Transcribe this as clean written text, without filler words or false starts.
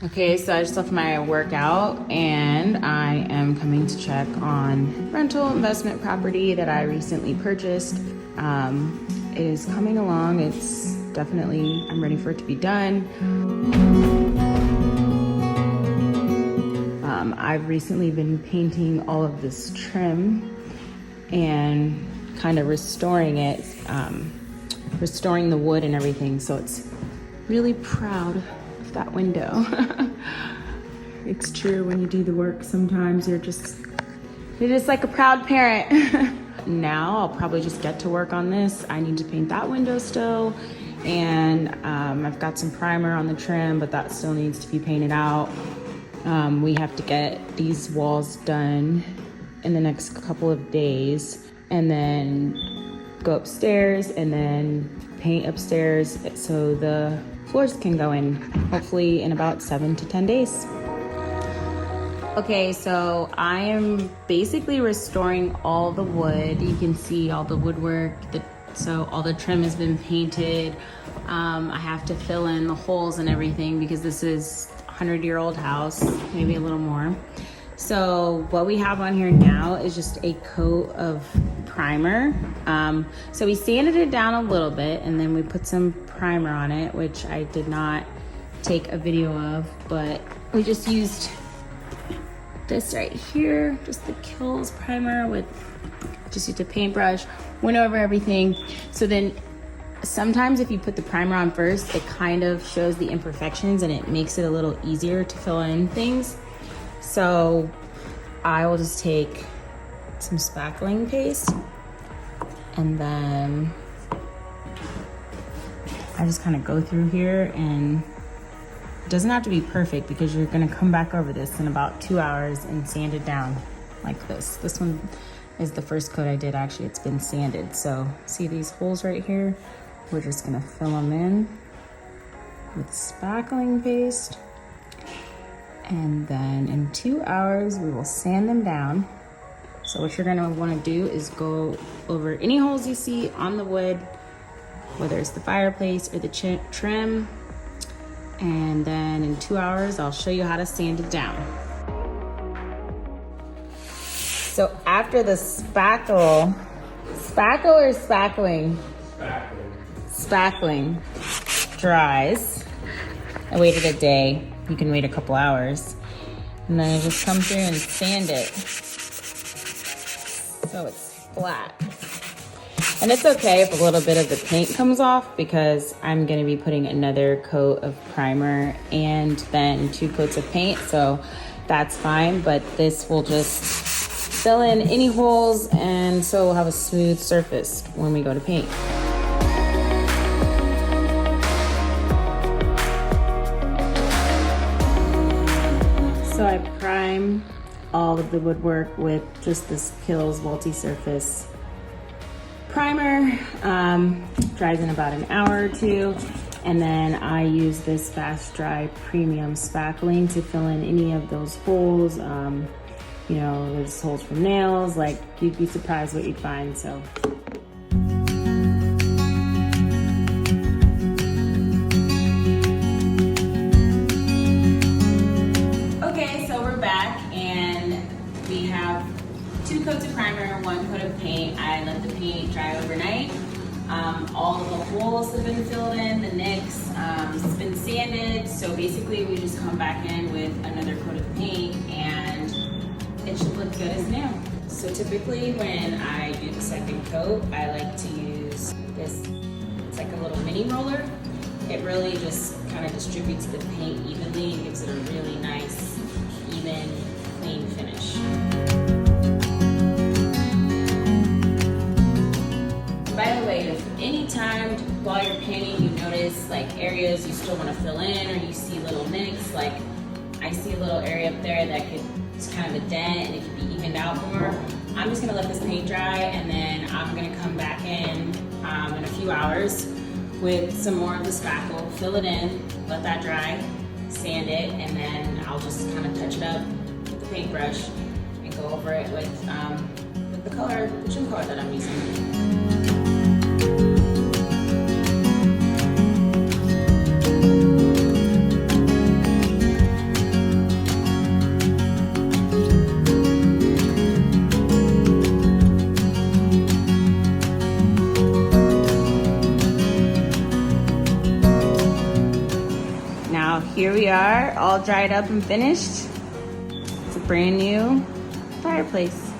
Okay, so I just left my workout and I am coming to check on rental investment property that I recently purchased. It is coming along. It's definitely, I'm ready for it to be done. I've recently been painting all of this trim and kind of restoring it, restoring the wood and everything. So it's really proud of that window. It's true, when you do the work, sometimes you're just like a proud parent. Now I'll probably just get to work on this. I need to paint that window still. And I've got some primer on the trim, but that still needs to be painted out. We have to get these walls done in the next couple of days and then go upstairs and then paint upstairs so the floors can go in, hopefully in about 7 to 10 days. Okay, so I am basically restoring all the wood. You can see all the woodwork, so all the trim has been painted. I have to fill in the holes and everything because this is a 100-year-old house, maybe a little more. So what we have on here now is just a coat of primer. So we sanded it down a little bit and then we put some primer on it, which I did not take a video of, but we just used this right here, just the Kills primer with, just used a paintbrush, went over everything. So then sometimes if you put the primer on first, it kind of shows the imperfections and it makes it a little easier to fill in things. So I will just take some spackling paste and then I just kind of go through here, and it doesn't have to be perfect because you're gonna come back over this in about 2 hours and sand it down like this. This one is the first coat I did, actually. It's been sanded. So see these holes right here? We're just gonna fill them in with spackling paste. And then in 2 hours, we will sand them down. So what you're gonna wanna do is go over any holes you see on the wood, whether it's the fireplace or the trim. And then in 2 hours, I'll show you how to sand it down. So after the spackle or spackling? Spackling dries. I waited a day. You can wait a couple hours. And then I just come through and sand it so it's flat. And it's okay if a little bit of the paint comes off because I'm gonna be putting another coat of primer and then 2 coats of paint, so that's fine, but this will just fill in any holes and so we'll have a smooth surface when we go to paint. So I prime all of the woodwork with just this Kills multi-surface primer. Dries in about an hour or 2, and then I use this fast dry premium spackling to fill in any of those holes. You know, there's holes from nails, like you'd be surprised what you'd find. So okay, so we're back and we have 2 coats of primer, 1 coat of paint. I let the paint dry overnight. All of the holes have been filled in, the nicks, it's been sanded. So basically we just come back in with another coat of paint and it should look good as new. So typically when I do the second coat, I like to use this, it's like a little mini roller. It really just kind of distributes the paint evenly and gives it a really nice, even, clean finish. By the way, if anytime while you're painting you notice like areas you still want to fill in or you see little nicks, like I see a little area up there that it's kind of a dent and it could be evened out more, I'm just going to let this paint dry and then I'm going to come back in a few hours with some more of the spackle, fill it in, let that dry, sand it, and then I'll just kind of touch it up with the paintbrush and go over it with the color, the trim color that I'm using. Now here we are, all dried up and finished. It's a brand new fireplace.